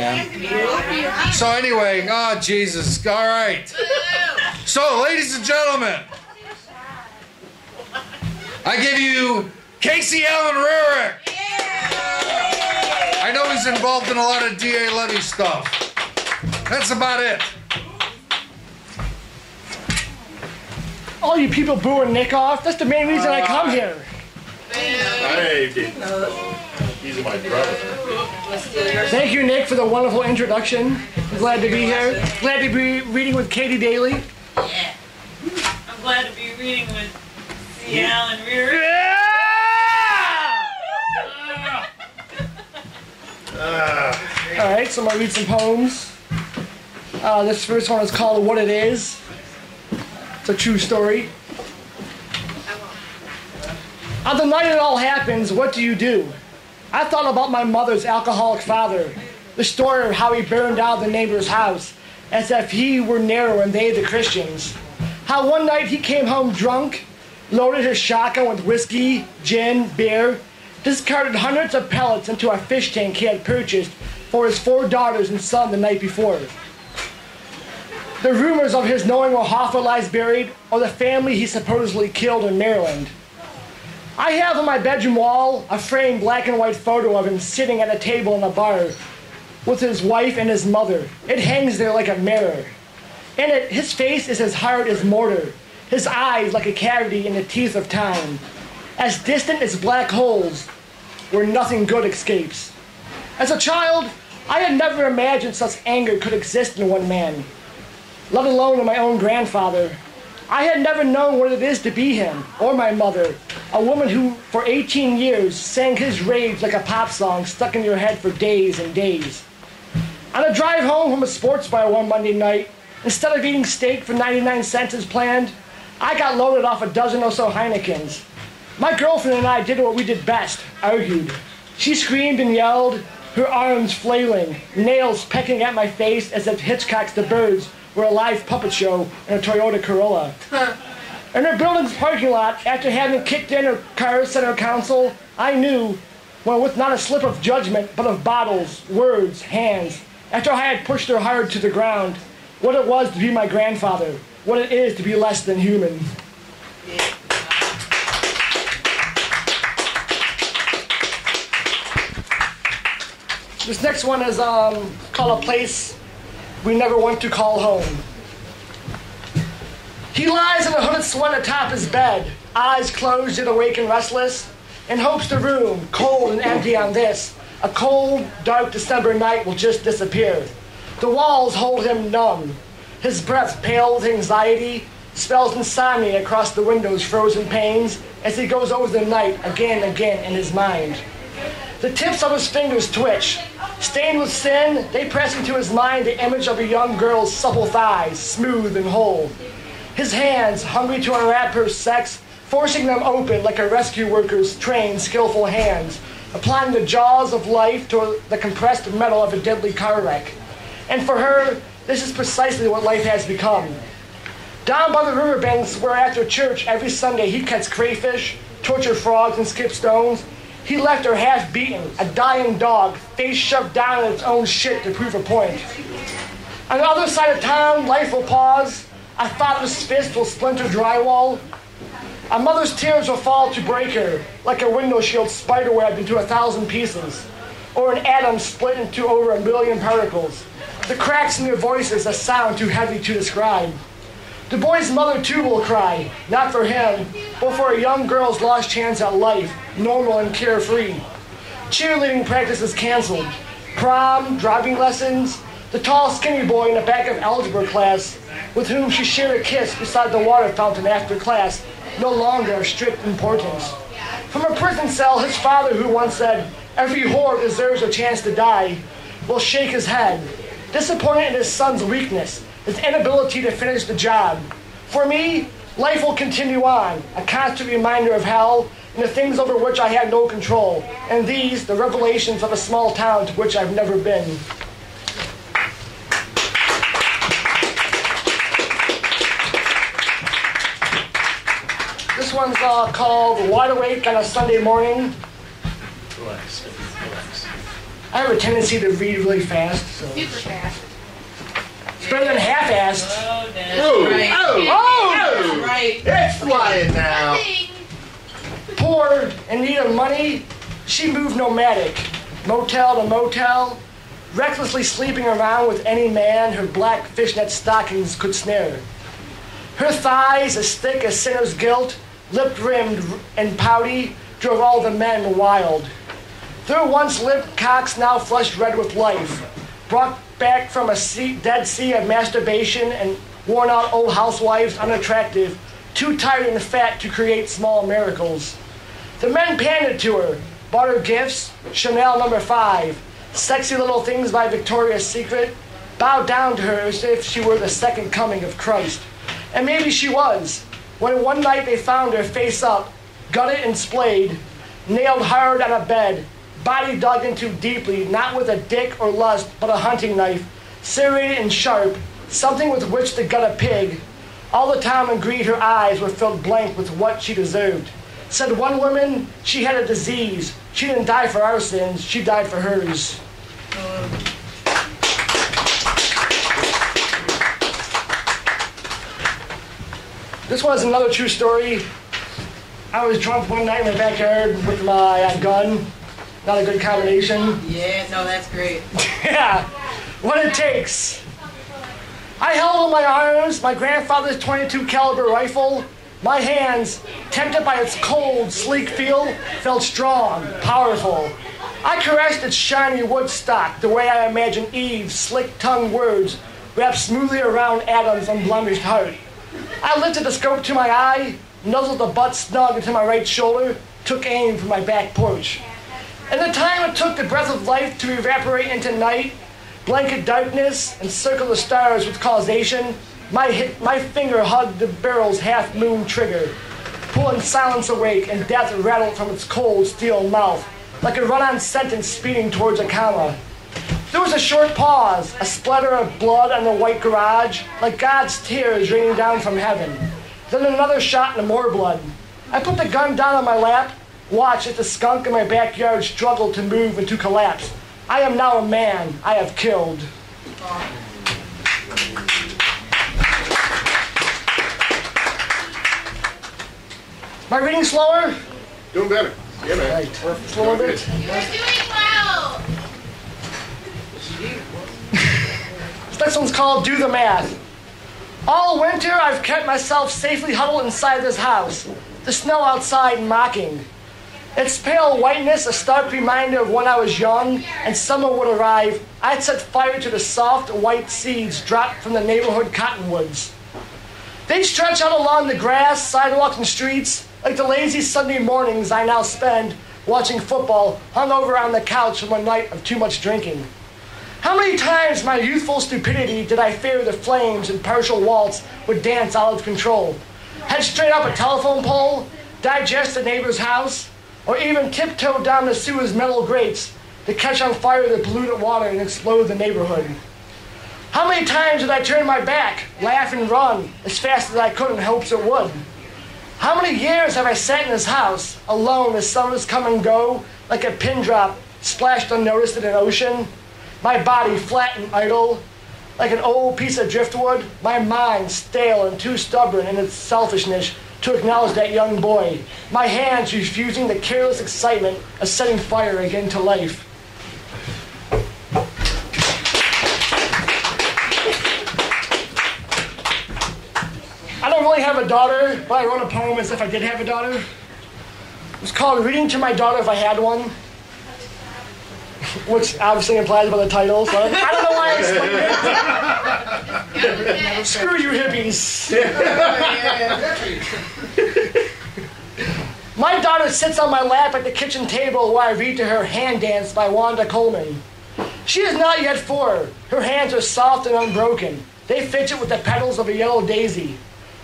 man. So anyway, oh Jesus, all right. So, ladies and gentlemen, I give you Casey Allen Rearick. I know he's involved in a lot of D.A. Levy stuff. That's about it. All you people booing Nick off, that's the main reason I come here. Hey, he's my brother. Thank you, Nick, for the wonderful introduction. I'm glad to be here. Glad to be reading with Katie Daly. Yeah. I'm glad to be reading with C. Allen Rearick. Yeah! Alright, so I'm going to read some poems. This first one is called What It Is. It's a true story. On the night it all happens, what do you do? I thought about my mother's alcoholic father, the story of how he burned down the neighbor's house, as if he were Nero and they the Christians. How one night he came home drunk, loaded his shotgun with whiskey, gin, beer, discarded hundreds of pellets into a fish tank he had purchased for his 4 daughters and son the night before. The rumors of his knowing where Hoffa lies buried, or the family he supposedly killed in Maryland. I have on my bedroom wall a framed black and white photo of him sitting at a table in a bar with his wife and his mother. It hangs there like a mirror. In it, his face is as hard as mortar, his eyes like a cavity in the teeth of time, as distant as black holes where nothing good escapes. As a child, I had never imagined such anger could exist in one man, let alone in my own grandfather. I had never known what it is to be him, or my mother, a woman who, for 18 years, sang his rage like a pop song stuck in your head for days and days. On a drive home from a sports bar one Monday night, instead of eating steak for 99 cents as planned, I got loaded off a dozen or so Heinekens. My girlfriend and I did what we did best, argued. She screamed and yelled, her arms flailing, nails pecking at my face as if Hitchcock's The Birds were a live puppet show in a Toyota Corolla. In her building's parking lot, after having kicked in her car's center console, I knew, well, with not a slip of judgment, but of bottles, words, hands, after I had pushed her hard to the ground, what it was to be my grandfather, what it is to be less than human. This next one is called A Place We Never Want to Call Home. He lies in a hooded sweat atop his bed, eyes closed yet awake and restless, and hopes the room, cold and empty on this, a cold, dark December night will just disappear. The walls hold him numb. His breath pale with anxiety, spells insomnia across the window's frozen panes as he goes over the night again and again in his mind. The tips of his fingers twitch. Stained with sin, they press into his mind the image of a young girl's supple thighs, smooth and whole. His hands, hungry to unwrap her sex, forcing them open like a rescue worker's trained, skillful hands, applying the jaws of life to the compressed metal of a deadly car wreck. And for her, this is precisely what life has become. Down by the riverbanks where after church every Sunday he cuts crayfish, torture frogs, and skip stones, he left her half-beaten, a dying dog, face shoved down in its own shit to prove a point. On the other side of town, life will pause. A thoughtless fist will splinter drywall. A mother's tears will fall to break her, like a window shield spiderwebbed into 1,000 pieces, or an atom split into over 1,000,000 particles. The cracks in their voices a sound too heavy to describe. The boy's mother too will cry, not for him, but for a young girl's lost chance at life, normal and carefree. Cheerleading practice is canceled. Prom, driving lessons, the tall skinny boy in the back of algebra class, with whom she shared a kiss beside the water fountain after class, no longer of strict importance. From a prison cell, his father, who once said, "Every whore deserves a chance to die," will shake his head, disappointed in his son's weakness, his inability to finish the job. For me, life will continue on, a constant reminder of hell and the things over which I have no control, and these, the revelations of a small town to which I've never been. This one's called Wide Awake on a Sunday Morning. Relax. I have a tendency to read really fast. So. Super fast. It's better than half-assed. Oh, Dad. Oh, Right. oh, Right. it's flying now. Poor, in need of money, she moved nomadic, motel to motel, recklessly sleeping around with any man her black fishnet stockings could snare. Her thighs, as thick as sinner's guilt, lip-rimmed and pouty, drove all the men wild. Their once-lipped cocks now flushed red with life, brought back from a dead sea of masturbation and worn-out old housewives unattractive, too tired and fat to create small miracles. The men pandered to her, bought her gifts, Chanel No. 5, sexy little things by Victoria's Secret, bowed down to her as if she were the second coming of Christ. And maybe she was, when one night they found her face up, gutted and splayed, nailed hard on a bed, body dug into deeply, not with a dick or lust, but a hunting knife, serrated and sharp, something with which to gut a pig. All the time and greed, her eyes were filled blank with what she deserved. Said one woman, she had a disease. She didn't die for our sins, she died for hers. This was another true story. I was drunk one night in my backyard with my gun. Not a good combination. Yeah, no, that's great. Yeah, what it takes. I held in my arms my grandfather's .22 caliber rifle. My hands, tempted by its cold, sleek feel, felt strong, powerful. I caressed its shiny wood stock the way I imagined Eve's slick-tongued words wrapped smoothly around Adam's unblemished heart. I lifted the scope to my eye, nuzzled the butt snug into my right shoulder, took aim from my back porch. In the time it took the breath of life to evaporate into night, blanket darkness, and circle the stars with causation, my finger hugged the barrel's half-moon trigger, pulling silence awake, and death rattled from its cold steel mouth, like a run-on sentence speeding towards a comma. There was a short pause, a splatter of blood on the white garage, like God's tears raining down from heaven. Then another shot and more blood. I put the gun down on my lap, watched as the skunk in my backyard struggled to move and to collapse. I am now a man. I have killed. Am I reading slower? Doing better. Yeah, man. Right. Just a little bit. You're doing well. This next one's called Do the Math. All winter, I've kept myself safely huddled inside this house, the snow outside mocking. Its pale whiteness, a stark reminder of when I was young and summer would arrive, I'd set fire to the soft white seeds dropped from the neighborhood cottonwoods. They'd stretch out along the grass, sidewalks, and streets like the lazy Sunday mornings I now spend watching football hung over on the couch from a night of too much drinking. How many times my youthful stupidity did I fear the flames and partial waltz would dance out of control? Head straight up a telephone pole, digest the neighbor's house, or even tiptoe down the sewer's metal grates to catch on fire the polluted water and explode the neighborhood. How many times did I turn my back, laugh and run as fast as I could in hopes it would? How many years have I sat in this house, alone as summers come and go, like a pin drop splashed unnoticed in an ocean? My body flat and idle, like an old piece of driftwood, my mind stale and too stubborn in its selfishness to acknowledge that young boy, my hands refusing the careless excitement of setting fire again to life. I don't really have a daughter, but I wrote a poem as if I did have a daughter. It was called Reading to My Daughter If I Had One, which obviously implies by the title, so I don't know why I explained it. Screw you hippies. My daughter sits on my lap at the kitchen table while I read to her Hand Dance by Wanda Coleman. She is not yet 4. Her hands are soft and unbroken. They fidget with the petals of a yellow daisy.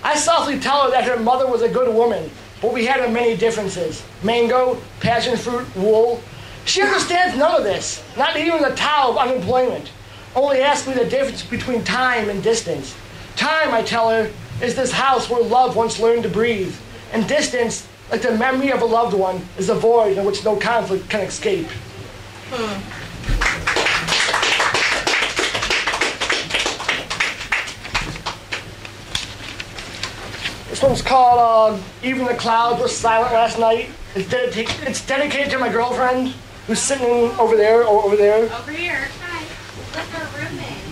I softly tell her that her mother was a good woman, but we had many differences. Mango, passion fruit, wool. She understands none of this, not even the tau of unemployment. Only asks me the difference between time and distance. Time, I tell her, is this house where love once learned to breathe. And distance, like the memory of a loved one, is a void in which no conflict can escape. This one's called Even the Clouds Were Silent Last Night. It's dedicated to my girlfriend who's sitting over there or over there. Over here. Hi. What's her roommate?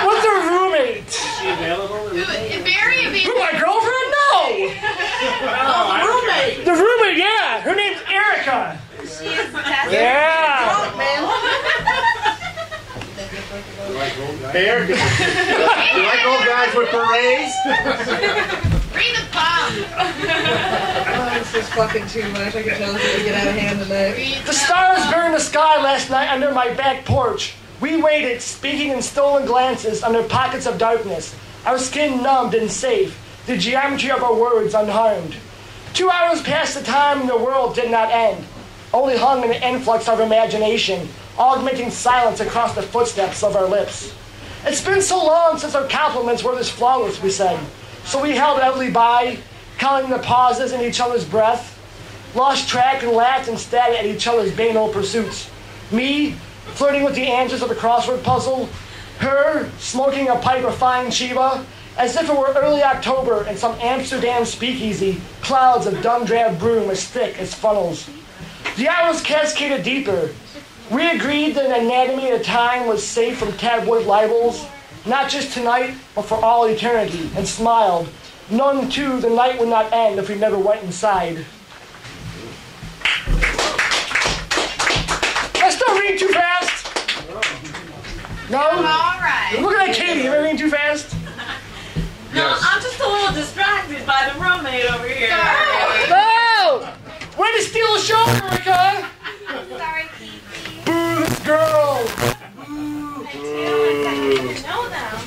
What's her roommate? Is she available? Very Who, my girlfriend? No! roommate. The roommate, yeah. Her name's Erica. She is fantastic. Yeah. Hey, Eric, you like old guys with berets? Read the palm. This is fucking too much. I can tell it's gonna get out of hand tonight. The stars burned the sky last night under my back porch. We waited, speaking in stolen glances under pockets of darkness, our skin numbed and safe, the geometry of our words unharmed. 2 hours passed the time and the world did not end, only hung in an influx of imagination, augmenting silence across the footsteps of our lips. It's been so long since our compliments were this flawless, we said. So we held idly by, counting the pauses in each other's breath, lost track and laughed instead at each other's banal pursuits. Me, flirting with the answers of a crossword puzzle, her, smoking a pipe of fine Chiba, as if it were early October in some Amsterdam speakeasy, clouds of dun-drab broom as thick as funnels. The hours cascaded deeper. We agreed that an anatomy at a time was safe from tabloid libels, not just tonight, but for all eternity, and smiled. None, too, the night would not end if we never went inside. I still read too fast? No? All right. I'm looking at Katie. Am I reading too fast? No, I'm just a little distracted by the roommate over here. No! Way to steal the show, Erica! Sorry, Timithy. Boo, this girl! I do. I didn't know them.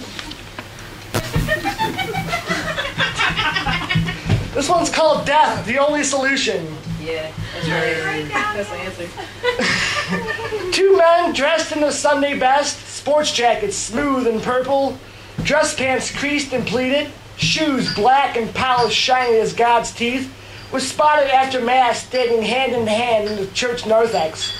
This one's called Death, the Only Solution. Yeah, that's right. That's the answer. 2 men dressed in their Sunday best, sports jackets smooth and purple, dress pants creased and pleated, shoes black and polished shiny as God's teeth, was spotted after Mass standing hand in hand in the church narthex.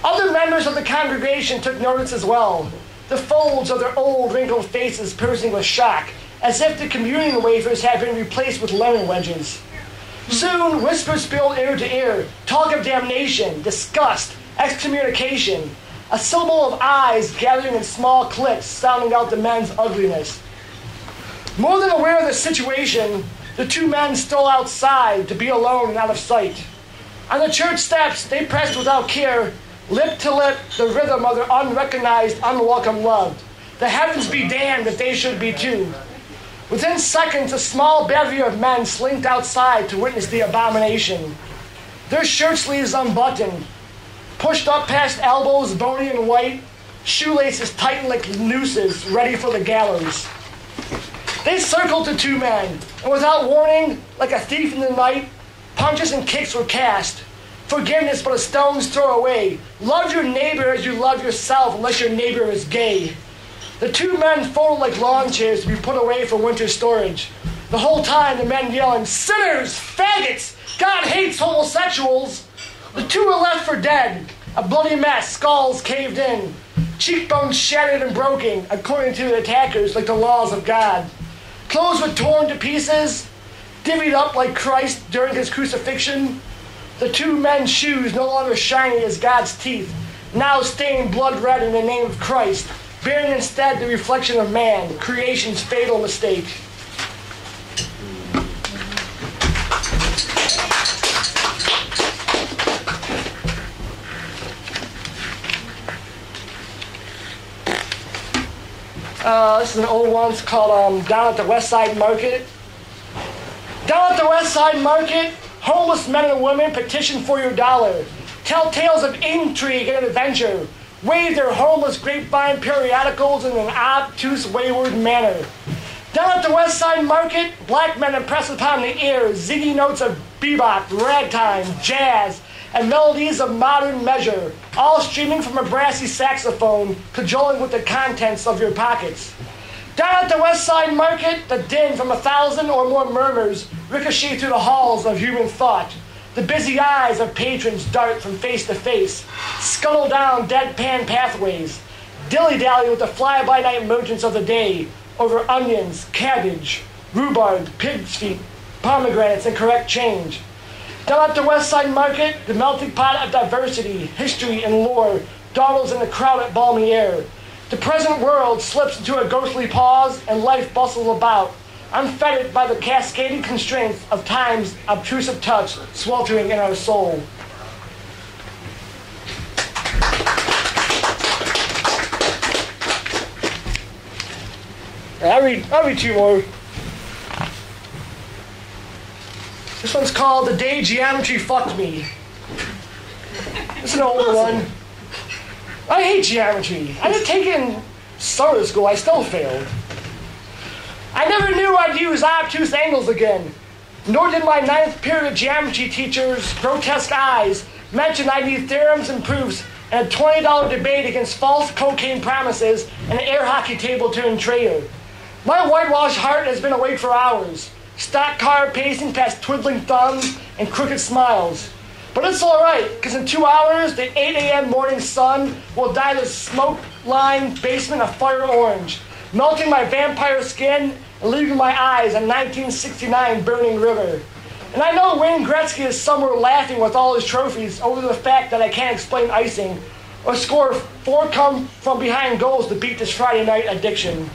Other members of the congregation took notice as well, the folds of their old wrinkled faces pursing with shock, as if the communion wafers had been replaced with lemon wedges. Soon, whispers spilled ear to ear, talk of damnation, disgust, excommunication, a syllable of eyes gathering in small cliques sounding out the men's ugliness. More than aware of the situation, the 2 men stole outside to be alone and out of sight. On the church steps, they pressed without care, lip to lip, the rhythm of their unrecognized, unwelcome love. The heavens be damned if they should be too. Within seconds, a small bevy of men slinked outside to witness the abomination. Their shirt sleeves unbuttoned, pushed up past elbows, bony and white, shoelaces tightened like nooses, ready for the gallows. They circled the 2 men, and without warning, like a thief in the night, punches and kicks were cast. Forgiveness but a stone's throw away. Love your neighbor as you love yourself, unless your neighbor is gay. The 2 men folded like lawn chairs to be put away for winter storage. The whole time, the men yelling, "Sinners! Faggots! God hates homosexuals!" The 2 were left for dead, a bloody mess, skulls caved in, cheekbones shattered and broken, according to the attackers, like the laws of God. Clothes were torn to pieces, divvied up like Christ during his crucifixion. The 2 men's shoes no longer shiny as God's teeth, now stained blood red in the name of Christ, bearing instead the reflection of man, creation's fatal mistake. This is an old one. It's called Down at the West Side Market. Down at the West Side Market, homeless men and women petition for your dollar, tell tales of intrigue and adventure, wave their homeless grapevine periodicals in an obtuse, wayward manner. Down at the West Side Market, black men impress upon the ear ziggy notes of bebop, ragtime, jazz, and melodies of modern measure, all streaming from a brassy saxophone, cajoling with the contents of your pockets. Down at the West Side Market, the din from 1,000 or more murmurs ricochet through the halls of human thought. The busy eyes of patrons dart from face to face, scuttle down deadpan pathways, dilly-dally with the fly-by-night merchants of the day over onions, cabbage, rhubarb, pig's feet, pomegranates, and correct change. Down at the West Side Market, the melting pot of diversity, history, and lore dawdles in the crowded balmy air. The present world slips into a ghostly pause, and life bustles about, unfettered by the cascading constraints of time's obtrusive touch sweltering in our soul. I'll read two more. This one's called The Day Geometry Fucked Me. It's an older one. I hate geometry. I didn't take it in summer school. I still failed. I never knew I'd use obtuse angles again. Nor did my 9th period geometry teacher's grotesque eyes mention I need theorems and proofs and a $20 debate against false cocaine promises and an air hockey table turned traitor. My whitewashed heart has been awake for hours, stock car pacing past twiddling thumbs and crooked smiles. But it's all right, because in 2 hours, the 8 a.m. morning sun will dye the smoke-lined basement a fire orange, melting my vampire skin and leaving my eyes a 1969 burning river. And I know Wayne Gretzky is somewhere laughing with all his trophies over the fact that I can't explain icing or score 4 come-from-behind goals to beat this Friday night addiction.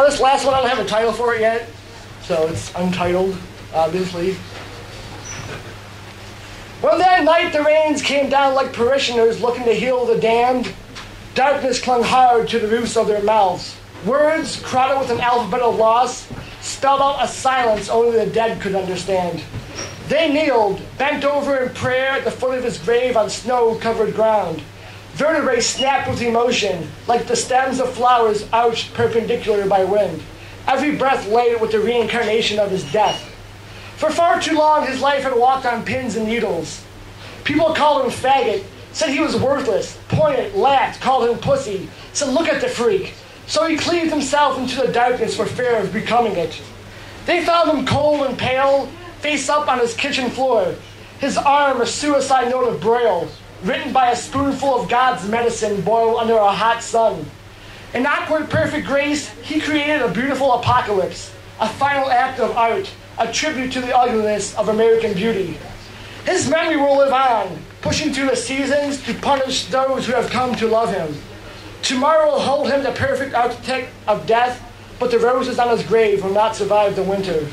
This last one, I don't have a title for it yet, so it's untitled, obviously. When that night the rains came down like parishioners looking to heal the damned, darkness clung hard to the roofs of their mouths. Words, crowded with an alphabet of loss, spelled out a silence only the dead could understand. They kneeled, bent over in prayer at the foot of his grave on snow-covered ground. Vertebrae snapped with emotion, like the stems of flowers arched perpendicular by wind. Every breath laden with the reincarnation of his death. For far too long, his life had walked on pins and needles. People called him faggot, said he was worthless, pointed, laughed, called him pussy, said look at the freak. So he cleaved himself into the darkness for fear of becoming it. They found him cold and pale, face up on his kitchen floor, his arm a suicide note of Braille, written by a spoonful of God's medicine boiled under a hot sun. In awkward perfect grace, he created a beautiful apocalypse, a final act of art, a tribute to the ugliness of American beauty. His memory will live on, pushing through the seasons to punish those who have come to love him. Tomorrow will hold him the perfect architect of death, but the roses on his grave will not survive the winter.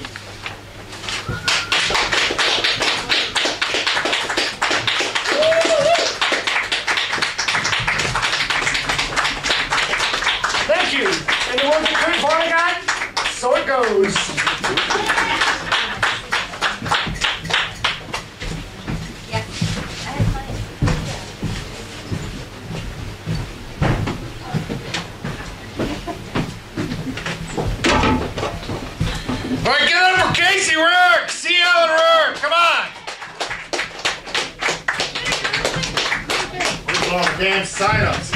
Thank you. And the words of Kurt Vonnegut, so it goes. All right, get it up for Casey Rearick. See Alan Rearick. Come on. Where's all the damn sign-ups?